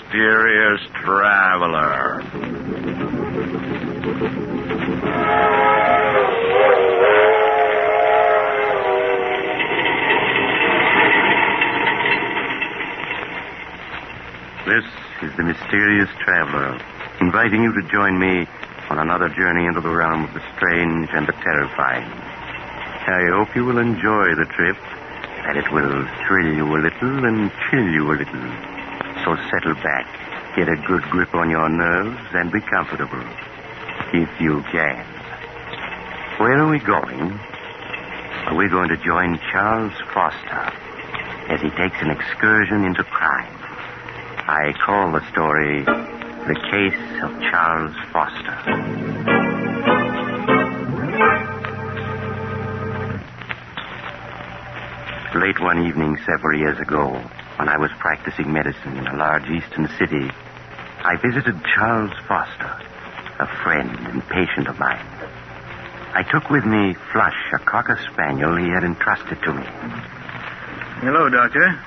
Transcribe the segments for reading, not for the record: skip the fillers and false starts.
mysterious traveler. This is the mysterious traveler, inviting you to join me on another journey into the realm of the strange and the terrifying. I hope you will enjoy the trip, that it will thrill you a little and chill you a little. So settle back, get a good grip on your nerves, and be comfortable, if you can. Where are we going? We're going to join Charles Foster as he takes an excursion into crime. I call the story The Case of Charles Foster. Late one evening several years ago, when I was practicing medicine in a large eastern city, I visited Charles Foster, a friend and patient of mine. I took with me Flush, a cocker spaniel he had entrusted to me. Hello, Doctor.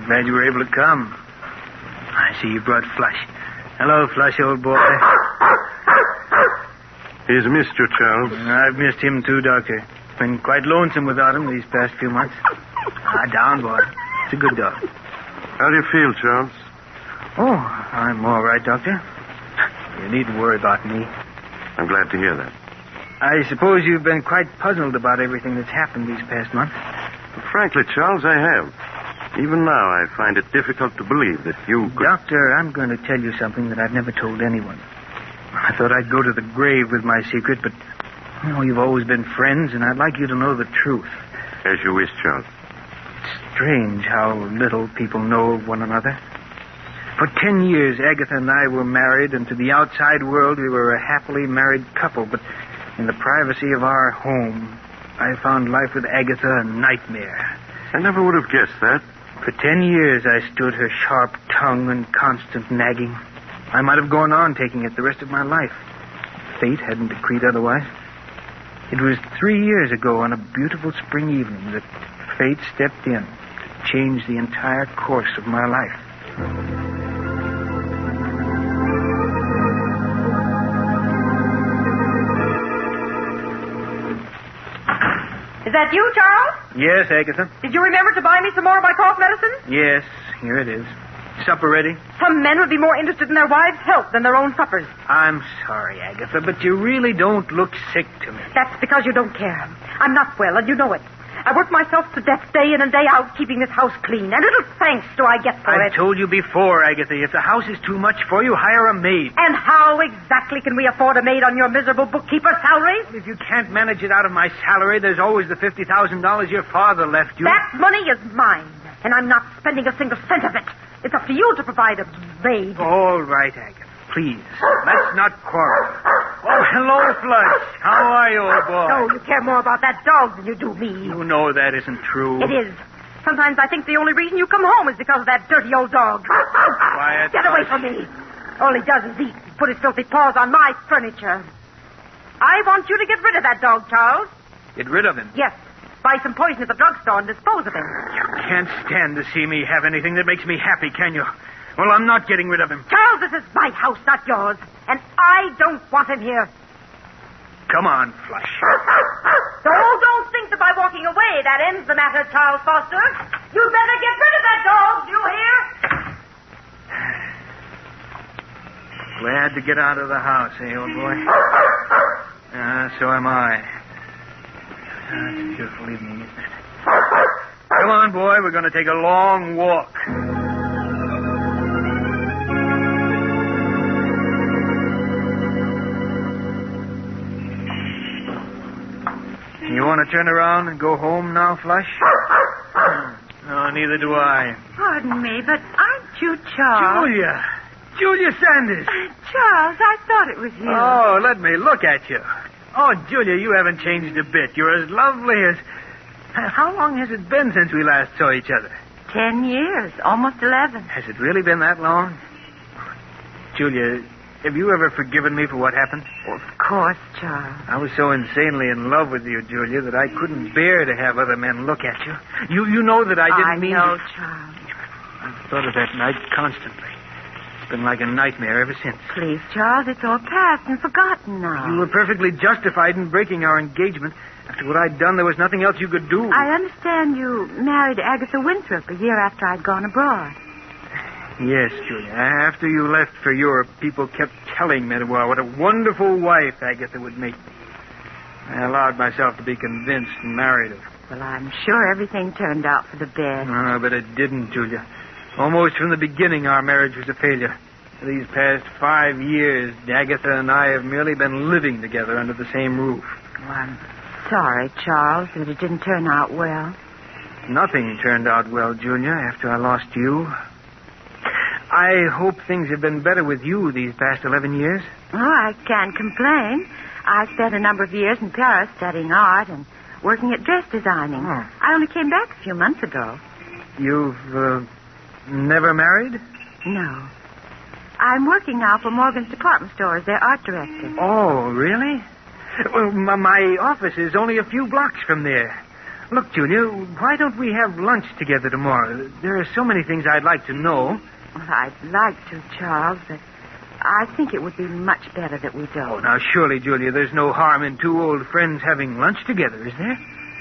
Glad you were able to come. I see you brought Flush. Hello, Flush, old boy. He's missed you, Charles. I've missed him, too, Doctor. Been quite lonesome without him these past few months. Down, boy. It's a good dog. How do you feel, Charles? Oh, I'm all right, Doctor. You needn't worry about me. I'm glad to hear that. I suppose you've been quite puzzled about everything that's happened these past months. Well, frankly, Charles, I have. Even now, I find it difficult to believe that you could... Doctor, I'm going to tell you something that I've never told anyone. I thought I'd go to the grave with my secret, but, you've always been friends, and I'd like you to know the truth. As you wish, Charles. It's strange how little people know of one another. For 10 years, Agatha and I were married, and to the outside world, we were a happily married couple, but in the privacy of our home, I found life with Agatha a nightmare. I never would have guessed that. For 10 years, I stood her sharp tongue and constant nagging. I might have gone on taking it the rest of my life. Fate hadn't decreed otherwise. It was 3 years ago on a beautiful spring evening that fate stepped in to change the entire course of my life. Is that you, Charles? Yes, Agatha. Did you remember to buy me some more of my cough medicine? Yes, here it is. Supper ready? Some men would be more interested in their wives' health than their own suppers. I'm sorry, Agatha, but you really don't look sick to me. That's because you don't care. I'm not well, and you know it. I work myself to death day in and day out keeping this house clean, and little thanks do I get for it. I've told you before, Agatha, if the house is too much for you, hire a maid. And how exactly can we afford a maid on your miserable bookkeeper's salary? If you can't manage it out of my salary, there's always the $50,000 your father left you. That money is mine, and I'm not spending a single cent of it. It's up to you to provide a maid. All right, Agatha. Please, let's not quarrel. Oh, hello, Flush. How are you, old boy? No, you care more about that dog than you do me. You know that isn't true. It is. Sometimes I think the only reason you come home is because of that dirty old dog. Quiet. Get away from me. All he does is eat and put his filthy paws on my furniture. I want you to get rid of that dog, Charles. Get rid of him? Yes. Buy some poison at the drugstore and dispose of him. You can't stand to see me have anything that makes me happy, can you? Well, I'm not getting rid of him. Charles, this is my house, not yours. And I don't want him here. Come on, Flush. So don't think that by walking away that ends the matter, Charles Foster. You'd better get rid of that dog, do you hear? Glad to get out of the house, eh, old boy? So am I. It's a beautiful evening, isn't it? Come on, boy. We're going to take a long walk. You want to turn around and go home now, Flush? No, neither do I. Pardon me, but aren't you Charles? Julia Sanders. Charles, I thought it was you. Oh, let me look at you. Oh, Julia, you haven't changed a bit. You're as lovely as... How long has it been since we last saw each other? 10 years, almost 11. Has it really been that long? Julia, have you ever forgiven me for what happened? Of course, Charles. I was so insanely in love with you, Julia, that I couldn't bear to have other men look at you. You know that I didn't mean... I know, Charles. I've thought of that night constantly. been like a nightmare ever since. Please, Charles, it's all past and forgotten now. You were perfectly justified in breaking our engagement. After what I'd done, there was nothing else you could do. I understand you married Agatha Winthrop a year after I'd gone abroad. Yes, Julia. After you left for Europe, people kept telling me what a wonderful wife Agatha would make me. I allowed myself to be convinced and married her. Well, I'm sure everything turned out for the best. Oh, but it didn't, Julia. Almost from the beginning, our marriage was a failure. For these past 5 years, Agatha and I have merely been living together under the same roof. Oh, I'm sorry, Charles, that it didn't turn out well. Nothing turned out well, Julia, after I lost you. I hope things have been better with you these past 11 years. Oh, I can't complain. I spent a number of years in Paris studying art and working at dress designing. Oh. I only came back a few months ago. You've never married? No. I'm working now for Morgan's department store as their art director. Oh, really? Well, my office is only a few blocks from there. Look, Julia, why don't we have lunch together tomorrow? There are so many things I'd like to know. Well, I'd like to, Charles, but I think it would be much better that we don't. Oh, now, surely, Julia, there's no harm in two old friends having lunch together, is there?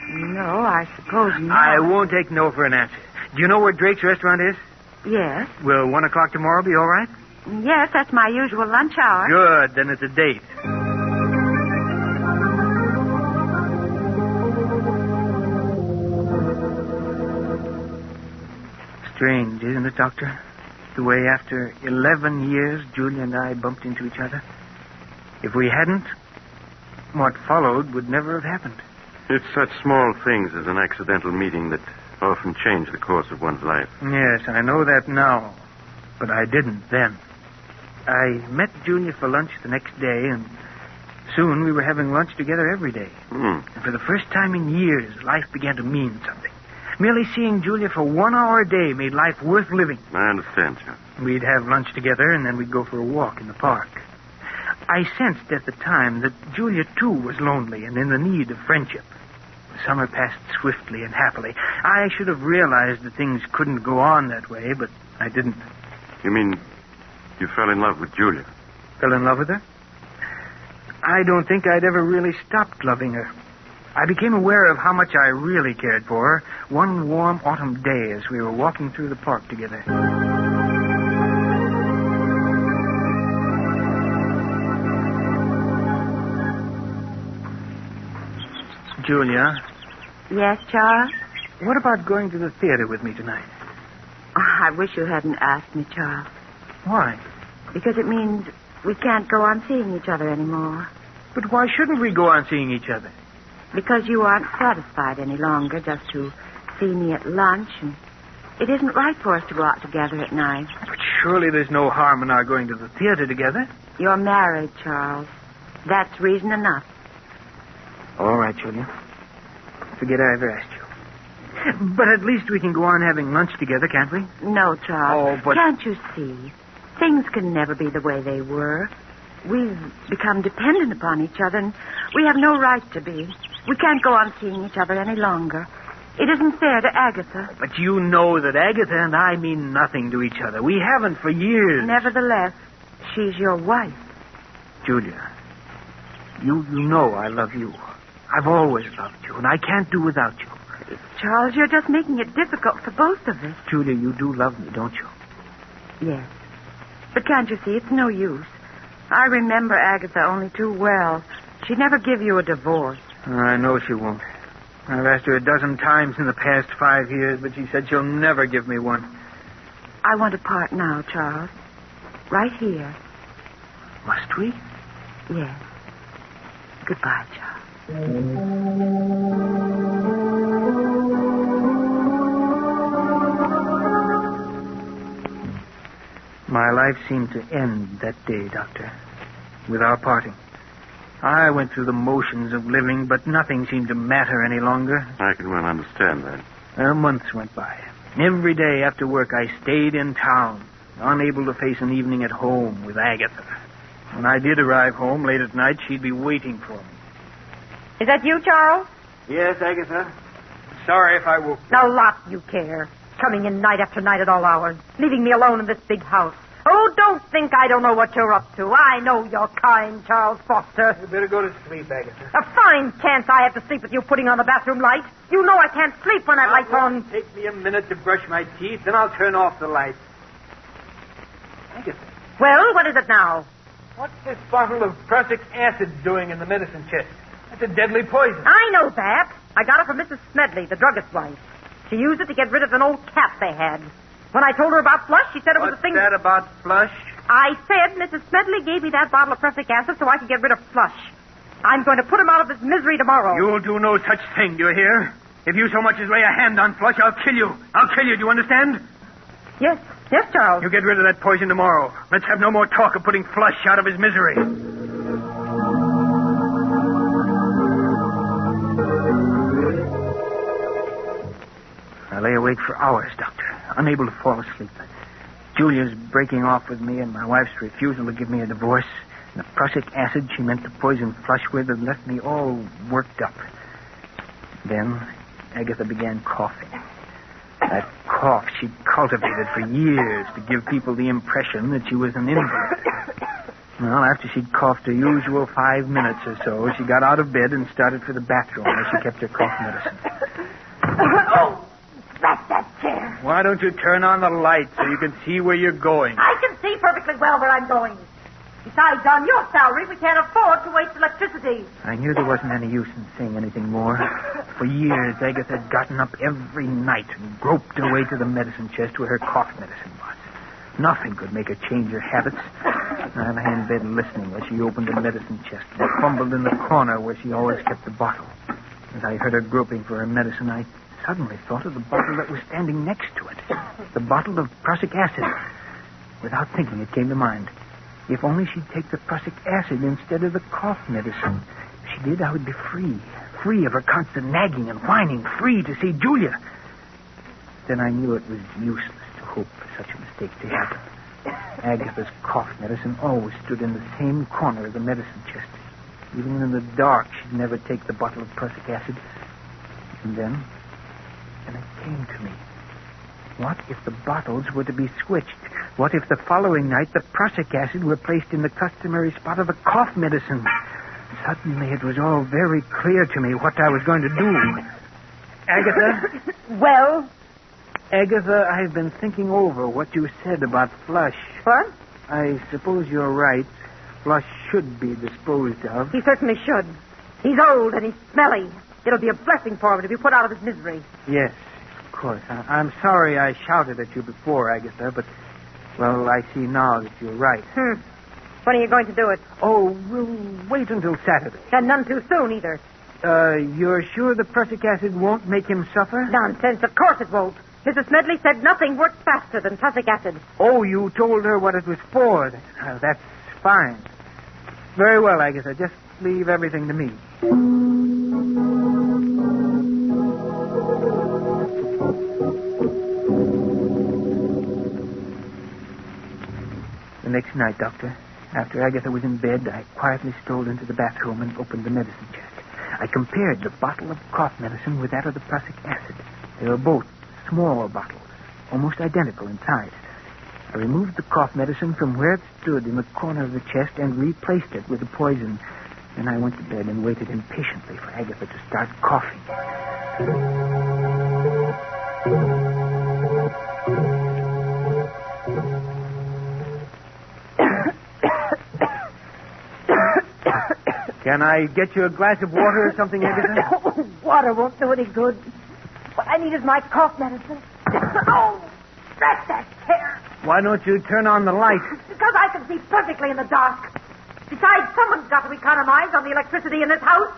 No, I suppose not. I won't take no for an answer. Do you know where Drake's restaurant is? Yes. Will 1 o'clock tomorrow be all right? Yes, that's my usual lunch hour. Good, then it's a date. Strange, isn't it, Doctor? The way after 11 years, Julia and I bumped into each other. If we hadn't, what followed would never have happened. It's such small things as an accidental meeting that often change the course of one's life. Yes, I know that now, but I didn't then. I met Julia for lunch the next day, and soon we were having lunch together every day. And for the first time in years, life began to mean something. Merely seeing Julia for 1 hour a day made life worth living. I understand, John. We'd have lunch together, and then we'd go for a walk in the park. I sensed at the time that Julia, too, was lonely and in the need of friendship. The summer passed swiftly and happily. I should have realized that things couldn't go on that way, but I didn't. You mean you fell in love with Julia? Fell in love with her? I don't think I'd ever really stopped loving her. I became aware of how much I really cared for her one warm autumn day as we were walking through the park together. Julia? Yes, Charles? What about going to the theater with me tonight? Oh, I wish you hadn't asked me, Charles. Why? Because it means we can't go on seeing each other anymore. But why shouldn't we go on seeing each other? Because you aren't satisfied any longer just to see me at lunch, and it isn't right for us to go out together at night. But surely there's no harm in our going to the theater together. You're married, Charles. That's reason enough. All right, Julia. Forget I ever asked you. But at least we can go on having lunch together, can't we? No, Charles. Oh, but... Can't you see? Things can never be the way they were. We've become dependent upon each other, and we have no right to be. We can't go on seeing each other any longer. It isn't fair to Agatha. But you know that Agatha and I mean nothing to each other. We haven't for years. Nevertheless, she's your wife. Julia, you know I love you. I've always loved you, and I can't do without you. Charles, you're just making it difficult for both of us. Julia, you do love me, don't you? Yes. But can't you see, it's no use. I remember Agatha only too well. She'd never give you a divorce. I know she won't. I've asked her a dozen times in the past 5 years, but she said she'll never give me one. I want to part now, Charles. Right here. Must we? Yes. Goodbye, Charles. My life seemed to end that day, Doctor, with our parting. I went through the motions of living, but nothing seemed to matter any longer. I can well understand that. Months went by. Every day after work, I stayed in town, unable to face an evening at home with Agatha. When I did arrive home late at night, she'd be waiting for me. Is that you, Charles? Yes, Agatha. Sorry if I woke you. No lot you care. Coming in night after night at all hours, leaving me alone in this big house. Oh, don't think I don't know what you're up to. I know you're kind, Charles Foster. You better go to sleep, Agatha. A fine chance I have to sleep with you putting on the bathroom light. You know I can't sleep when that light's on. Take me a minute to brush my teeth, then I'll turn off the light. Agatha, Well, what is it now? what's this bottle of Prussic acid doing in the medicine chest? That's a deadly poison. I know that. I got it from Mrs. Smedley, the druggist's wife. She used it to get rid of an old cat they had. When I told her about Flush, she said it was a thing... What's that about Flush? I said Mrs. Smedley gave me that bottle of prussic acid so I could get rid of Flush. I'm going to put him out of his misery tomorrow. You'll do no such thing, do you hear? If you so much as lay a hand on Flush, I'll kill you. I'll kill you, do you understand? Yes, Charles. You get rid of that poison tomorrow. Let's have no more talk of putting Flush out of his misery. I lay awake for hours, Doctor, unable to fall asleep. Julia's breaking off with me and my wife's refusal to give me a divorce. And the prussic acid she meant to poison Flush with had left me all worked up. Then Agatha began coughing. That cough she'd cultivated for years to give people the impression that she was an invalid. Well, after she'd coughed her usual 5 minutes or so, she got out of bed and started for the bathroom where she kept her cough medicine. Oh, that's that chair. Why don't you turn on the light so you can see where you're going? I can see perfectly well where I'm going. Besides, on your salary, we can't afford to waste electricity. I knew there wasn't any use in saying anything more. For years, Agatha had gotten up every night and groped her way to the medicine chest where her cough medicine was. Nothing could make her change her habits. I lay in bed listening as she opened the medicine chest and fumbled in the corner where she always kept the bottle. As I heard her groping for her medicine, I suddenly thought of the bottle that was standing next to it. The bottle of prussic acid. Without thinking, it came to mind. If only she'd take the prussic acid instead of the cough medicine. If she did, I would be free. Free of her constant nagging and whining. Free to see Julia. Then I knew it was useless to hope for such a mistake to happen. Agatha's cough medicine always stood in the same corner of the medicine chest. Even in the dark, she'd never take the bottle of prussic acid. And then it came to me. What if the bottles were to be switched? What if the following night the prussic acid were placed in the customary spot of the cough medicine? Suddenly it was all very clear to me what I was going to do. Agatha? Well? Agatha, I've been thinking over what you said about Flush. What? I suppose you're right. Flush should be disposed of. He certainly should. He's old and he's smelly. It'll be a blessing for him to be put out of his misery. Yes, of course. I'm sorry I shouted at you before, Agatha, but, well, I see now that you're right. When are you going to do it? Oh, we'll wait until Saturday. And none too soon, either. You're sure the prussic acid won't make him suffer? Nonsense. Of course it won't. Mrs. Smedley said nothing works faster than prussic acid. Oh, you told her what it was for. That's fine. Very well, Agatha. Just leave everything to me. The next night, Doctor, after Agatha was in bed, I quietly strolled into the bathroom and opened the medicine chest. I compared the bottle of cough medicine with that of the prussic acid. They were both small bottles, almost identical in size. I removed the cough medicine from where it stood in the corner of the chest and replaced it with the poison. Then I went to bed and waited impatiently for Agatha to start coughing. Can I get you a glass of water or something, Agatha? Water won't do any good. What I need is my cough medicine. Oh, that's that chair. Why don't you turn on the light? Because I can see perfectly in the dark. Besides, someone's got to economize on the electricity in this house.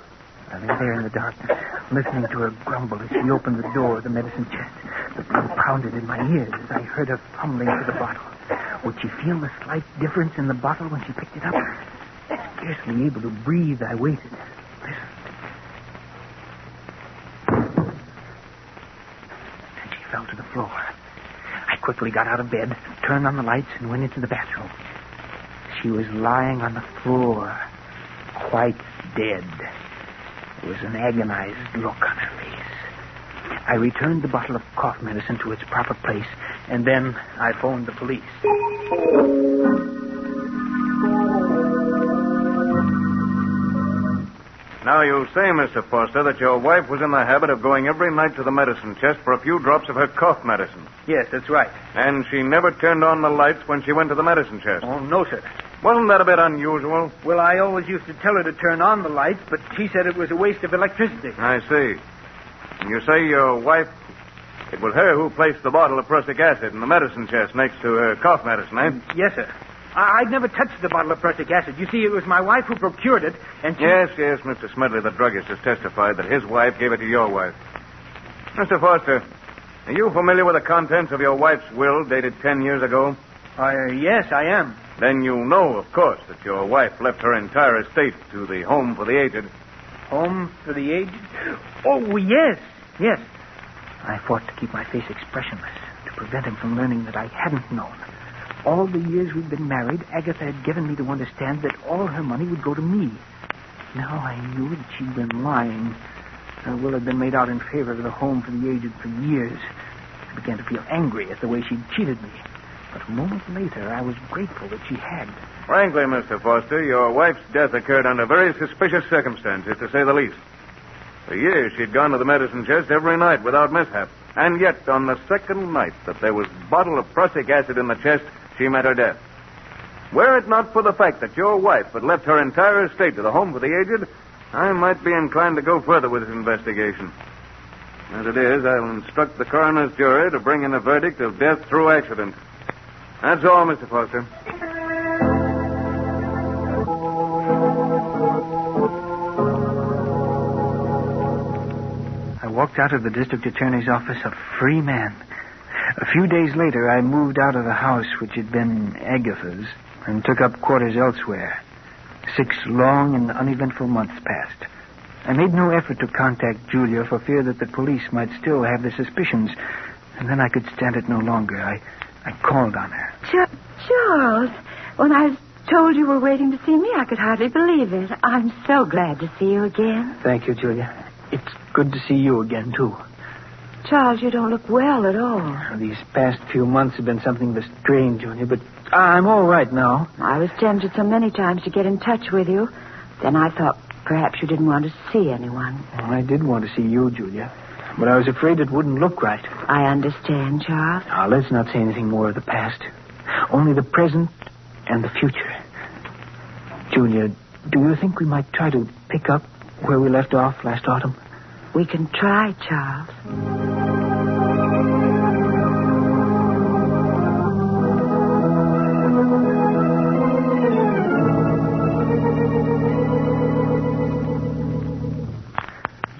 I lay there in the darkness, listening to her grumble as she opened the door of the medicine chest. The blood pounded in my ears as I heard her fumbling for the bottle. Would she feel the slight difference in the bottle when she picked it up? Scarcely able to breathe, I waited. Listened. And she fell to the floor. I quickly got out of bed, turned on the lights, and went into the bathroom. She was lying on the floor, quite dead. There was an agonized look on her face. I returned the bottle of cough medicine to its proper place, and then I phoned the police. Now, you say, Mr. Foster, that your wife was in the habit of going every night to the medicine chest for a few drops of her cough medicine. Yes, that's right. And she never turned on the lights when she went to the medicine chest. Oh, no, sir. Wasn't that a bit unusual? Well, I always used to tell her to turn on the lights, but she said it was a waste of electricity. I see. And you say your wife... It was her who placed the bottle of prussic acid in the medicine chest next to her cough medicine, eh? Yes, sir. I'd never touched the bottle of prussic acid. You see, it was my wife who procured it, and she... Yes, Mr. Smedley, the druggist, has testified that his wife gave it to your wife. Mr. Foster, are you familiar with the contents of your wife's will dated 10 years ago? Yes, I am. Then you know, of course, that your wife left her entire estate to the Home for the Aged. Home for the aged? Oh, yes. I fought to keep my face expressionless, to prevent him from learning that I hadn't known. All the years we'd been married, Agatha had given me to understand that all her money would go to me. Now I knew that she'd been lying. Her will had been made out in favor of the Home for the Aged for years. I began to feel angry at the way she'd cheated me. But a moment later, I was grateful that she had. Frankly, Mr. Foster, your wife's death occurred under very suspicious circumstances, to say the least. For years, she'd gone to the medicine chest every night without mishap. And yet, on the second night that there was a bottle of prussic acid in the chest, she met her death. Were it not for the fact that your wife had left her entire estate to the Home for the Aged, I might be inclined to go further with this investigation. As it is, I'll instruct the coroner's jury to bring in a verdict of death through accident. That's all, Mr. Foster. I walked out of the district attorney's office a free man. A few days later, I moved out of the house which had been Agatha's and took up quarters elsewhere. 6 long and uneventful months passed. I made no effort to contact Julia for fear that the police might still have their suspicions, and then I could stand it no longer. I called on her. Charles, when I was told you were waiting to see me, I could hardly believe it. I'm so glad to see you again. Thank you, Julia. It's good to see you again, too. Charles, you don't look well at all. These past few months have been something of a strain, Julia, but I'm all right now. I was tempted so many times to get in touch with you. Then I thought perhaps you didn't want to see anyone. Well, I did want to see you, Julia, but I was afraid it wouldn't look right. I understand, Charles. Now, let's not say anything more of the past. Only the present and the future. Julia, do you think we might try to pick up where we left off last autumn? We can try, Charles.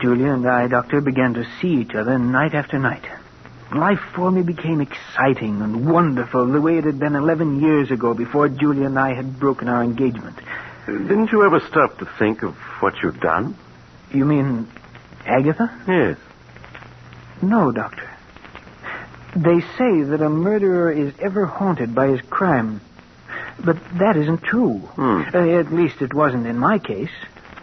Julia and I, Doctor, began to see each other night after night. Life for me became exciting and wonderful the way it had been 11 years ago before Julia and I had broken our engagement. Didn't you ever stop to think of what you'd done? You mean Agatha? Yes. No, Doctor. They say that a murderer is ever haunted by his crime. But that isn't true. At least it wasn't in my case.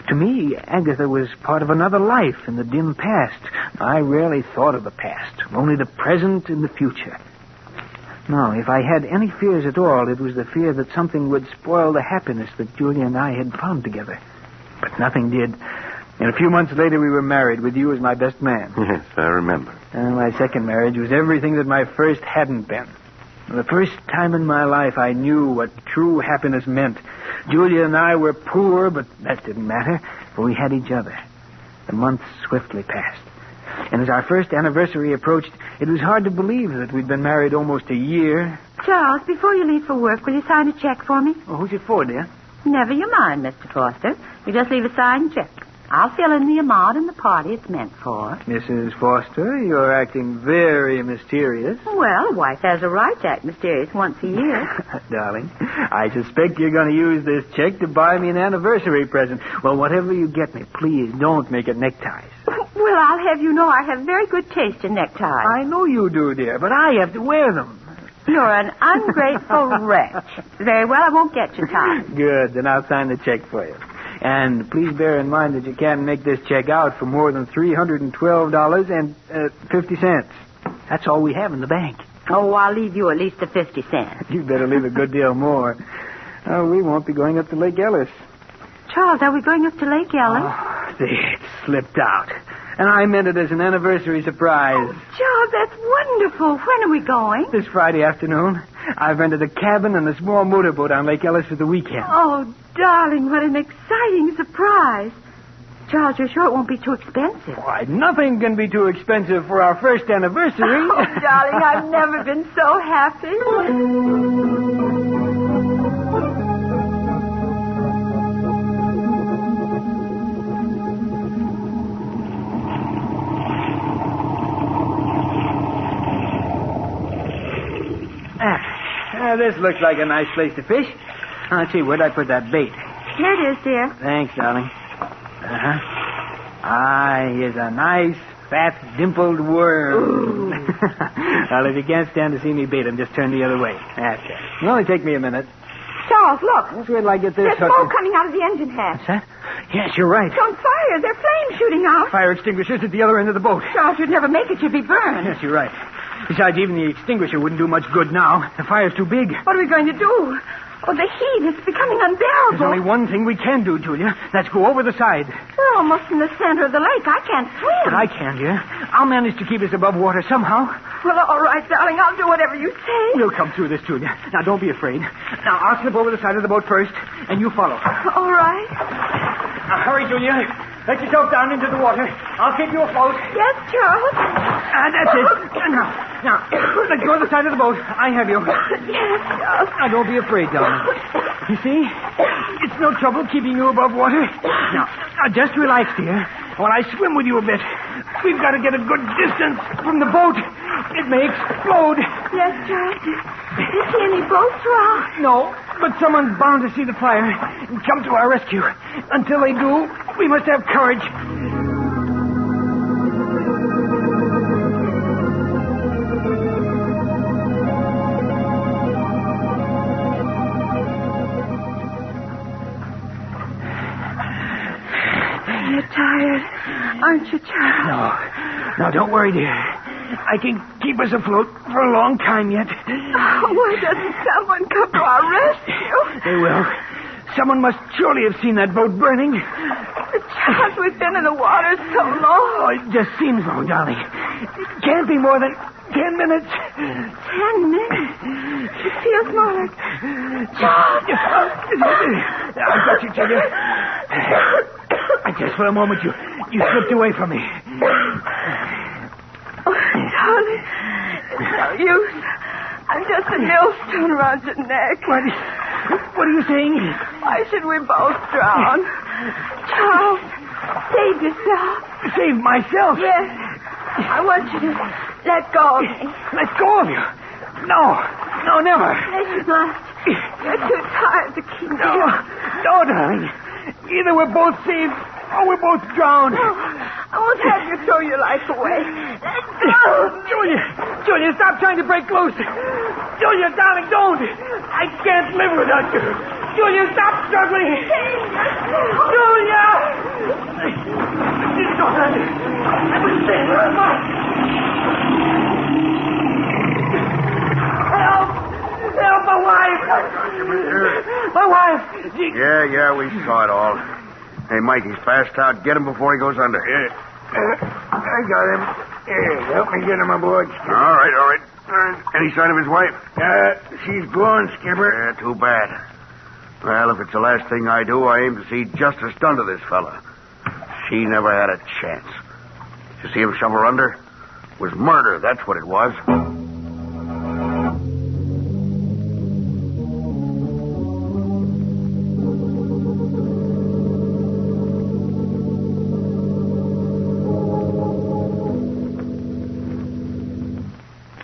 To me, Agatha was part of another life in the dim past. I rarely thought of the past, only the present and the future. No, if I had any fears at all, it was the fear that something would spoil the happiness that Julia and I had found together. But nothing did. And a few months later, we were married with you as my best man. Yes, I remember. And my second marriage was everything that my first hadn't been. The first time in my life I knew what true happiness meant. Julia and I were poor, but that didn't matter, for we had each other. The months swiftly passed. And as our first anniversary approached, it was hard to believe that we'd been married almost a year. Charles, before you leave for work, will you sign a check for me? Oh, who's it for, dear? Never you mind, Mr. Foster. You just leave a signed check. I'll fill in the amount and the party it's meant for. Mrs. Foster, you're acting very mysterious. Well, a wife has a right to act mysterious once a year. Darling, I suspect you're going to use this check to buy me an anniversary present. Well, whatever you get me, please don't make it neckties. Well, I'll have you know I have very good taste in neckties. I know you do, dear, but I have to wear them. You're an ungrateful wretch. Very well, I won't get you tied. Good, then I'll sign the check for you. And please bear in mind that you can't make this check out for more than $312.50. That's all we have in the bank. Oh, I'll leave you at least a 50 cents. You better leave a good deal more. We won't be going up to Lake Ellis. Charles, are we going up to Lake Ellis? Oh, it slipped out. And I meant it as an anniversary surprise. Oh, Charles, that's wonderful. When are we going? This Friday afternoon. I've rented a cabin and a small motorboat on Lake Ellis for the weekend. Oh, darling, what an exciting surprise. Charles, you're sure it won't be too expensive? Why, nothing can be too expensive for our first anniversary. Oh, darling, I've never been so happy. This looks like a nice place to fish. Let's see, where'd I put that bait? Here it is, dear. Thanks, darling. Here's a nice, fat, dimpled worm. Well, if you can't stand to see me bait him, just turn the other way. That's it. It'll only take me a minute. Charles, look. Let's wait till I get this. There's smoke coming out of the engine hatch. What's that? Yes, you're right. It's on fire. There are flames shooting out. Fire extinguishers at the other end of the boat. Charles, you'd never make it. You'd be burned. Yes, you're right. Besides, even the extinguisher wouldn't do much good now. The fire's too big. What are we going to do? Oh, the heat is becoming unbearable. There's only one thing we can do, Julia. Let's go over the side. We're almost in the center of the lake. I can't swim. But I can, dear. I'll manage to keep us above water somehow. Well, all right, darling. I'll do whatever you say. We'll come through this, Julia. Now, don't be afraid. Now, I'll slip over the side of the boat first, and you follow. All right. Now, hurry, Julia. Let yourself down into the water. I'll keep you afloat. Yes, Charles. That's it. Now, let's go to the side of the boat. I have you. Yes, Charles. Now, don't be afraid, darling. You see? It's no trouble keeping you above water. Now, just relax, dear, while I swim with you a bit. We've got to get a good distance from the boat. It may explode. Yes, Charles. Do you see any boats around? No, but someone's bound to see the fire and come to our rescue. Until they do, we must have courage. You're tired, aren't you, Charles? No, don't worry, dear. I can keep us afloat for a long time yet. Oh, why doesn't someone come to our rescue? They will. Someone must surely have seen that boat burning. But Charles, we've been in the water so long. Oh, it just seems long, darling. It can't be more than 10 minutes. 10 minutes? It feels more like... Charles! I've got you, Julia. Just for a moment, you slipped away from me. Oh, darling, it's no use. I'm just a millstone around your neck. What are you saying? Why should we both drown? Charles, save yourself. Save myself? Yes. I want you to let go of me. Let go of you? No, never. Yes, you must. You're too tired to keep me. No, darling. Either we're both saved or we're both drowned. No, I won't have you throw your life away. Let go. Julia, stop trying to break loose. Julia, darling, don't. I can't live without you. Julia, stop struggling. Julia! It's all right. I will stay where I must. Help, my wife. My wife. Yeah, we saw it all. Hey, Mike, he's passed out. Get him before he goes under. I got him. Here, help me get him aboard, Skipper. All right. Any sign of his wife? She's gone, Skipper. Yeah, too bad. Well, if it's the last thing I do, I aim to see justice done to this fella. She never had a chance. You see him shove her under? It was murder, that's what it was.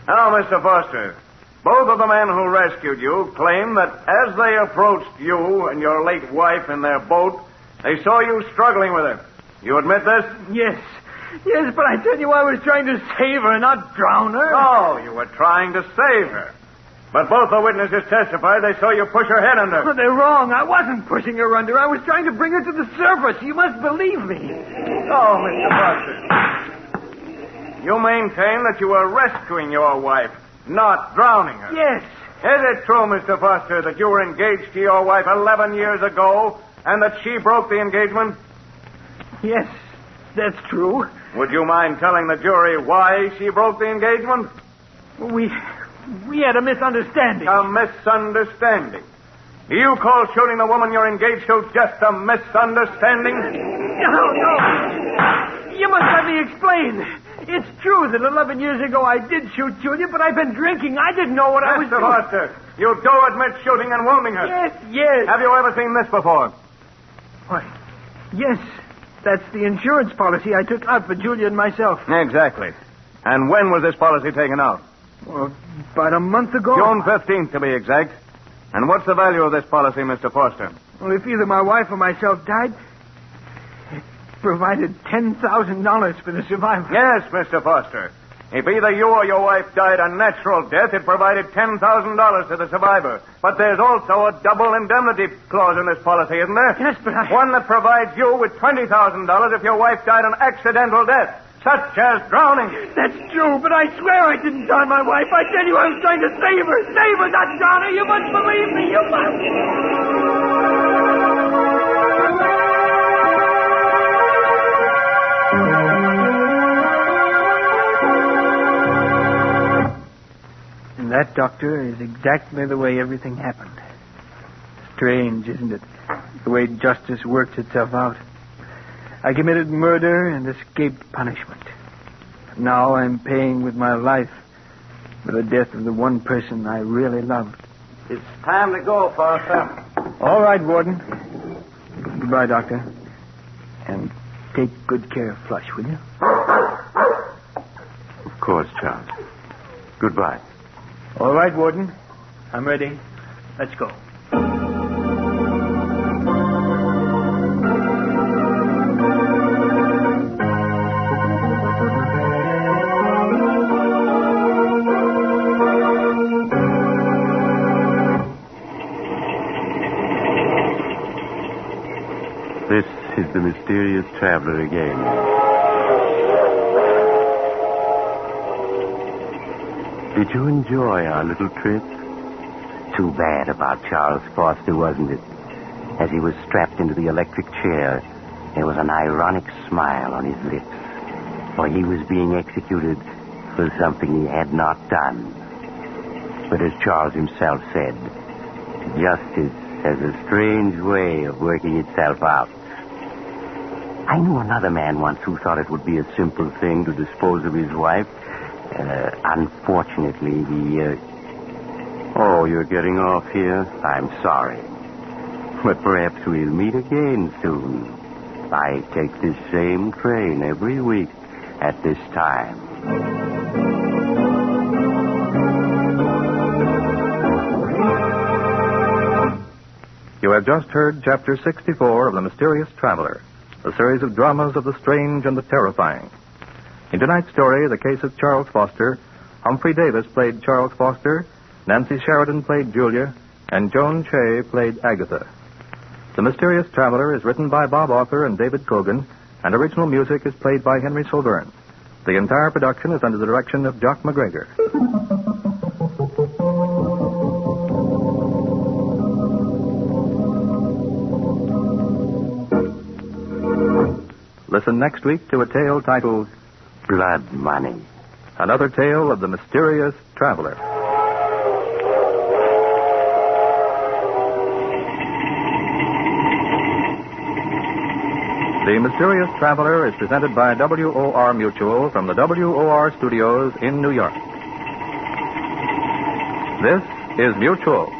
Now, Mr. Foster, both of the men who rescued you claim that as they approached you and your late wife in their boat, they saw you struggling with her. You admit this? Yes, but I tell you I was trying to save her, not drown her. Oh, you were trying to save her. But both the witnesses testified they saw you push her head under. Oh, they're wrong. I wasn't pushing her under. I was trying to bring her to the surface. You must believe me. Oh, Mr. Foster. You maintain that you were rescuing your wife, not drowning her. Yes. Is it true, Mr. Foster, that you were engaged to your wife 11 years ago and that she broke the engagement? Yes, that's true. Would you mind telling the jury why she broke the engagement? We had a misunderstanding. A misunderstanding? Do you call shooting the woman you're engaged to just a misunderstanding? No. You must let me explain. It's true that 11 years ago I did shoot Julia, but I've been drinking. I didn't know what I was doing. Mr. Foster, you do admit shooting and wounding her? Yes. Have you ever seen this before? Why, yes. That's the insurance policy I took out for Julia and myself. Exactly. And when was this policy taken out? Well, about a month ago. June 15th, to be exact. And what's the value of this policy, Mr. Foster? Well, if either my wife or myself died, it provided $10,000 for the survivor. Yes, Mr. Foster. If either you or your wife died a natural death, it provided $10,000 to the survivor. But there's also a double indemnity clause in this policy, isn't there? Yes, but One that provides you with $20,000 if your wife died an accidental death, such as drowning. That's true, but I swear I didn't drown my wife. I tell you, I was trying to save her. Save her, not drown her. You must believe me. You must. And that, Doctor, is exactly the way everything happened. Strange, isn't it? The way justice works itself out. I committed murder and escaped punishment. Now I'm paying with my life for the death of the one person I really loved. It's time to go, Foster. All right, Warden. Goodbye, Doctor. And take good care of Flush, will you? Of course, Charles. Goodbye. All right, Warden. I'm ready. Let's go. This is the mysterious traveler again. Did you enjoy our little trip? Too bad about Charles Foster, wasn't it? As he was strapped into the electric chair, there was an ironic smile on his lips. For he was being executed for something he had not done. But as Charles himself said, justice has a strange way of working itself out. I knew another man once who thought it would be a simple thing to dispose of his wife. Unfortunately, he... Oh, you're getting off here? I'm sorry. But perhaps we'll meet again soon. I take this same train every week at this time. You have just heard Chapter 64 of The Mysterious Traveler, a series of dramas of the strange and the terrifying. In tonight's story, the case of Charles Foster, Humphrey Davis played Charles Foster, Nancy Sheridan played Julia, and Joan Shea played Agatha. The Mysterious Traveler is written by Bob Arthur and David Cogan, and original music is played by Henry Silverne. The entire production is under the direction of Jock McGregor. Listen next week to a tale titled Blood Money. Another tale of the Mysterious Traveler. The Mysterious Traveler is presented by WOR Mutual from the WOR Studios in New York. This is Mutual.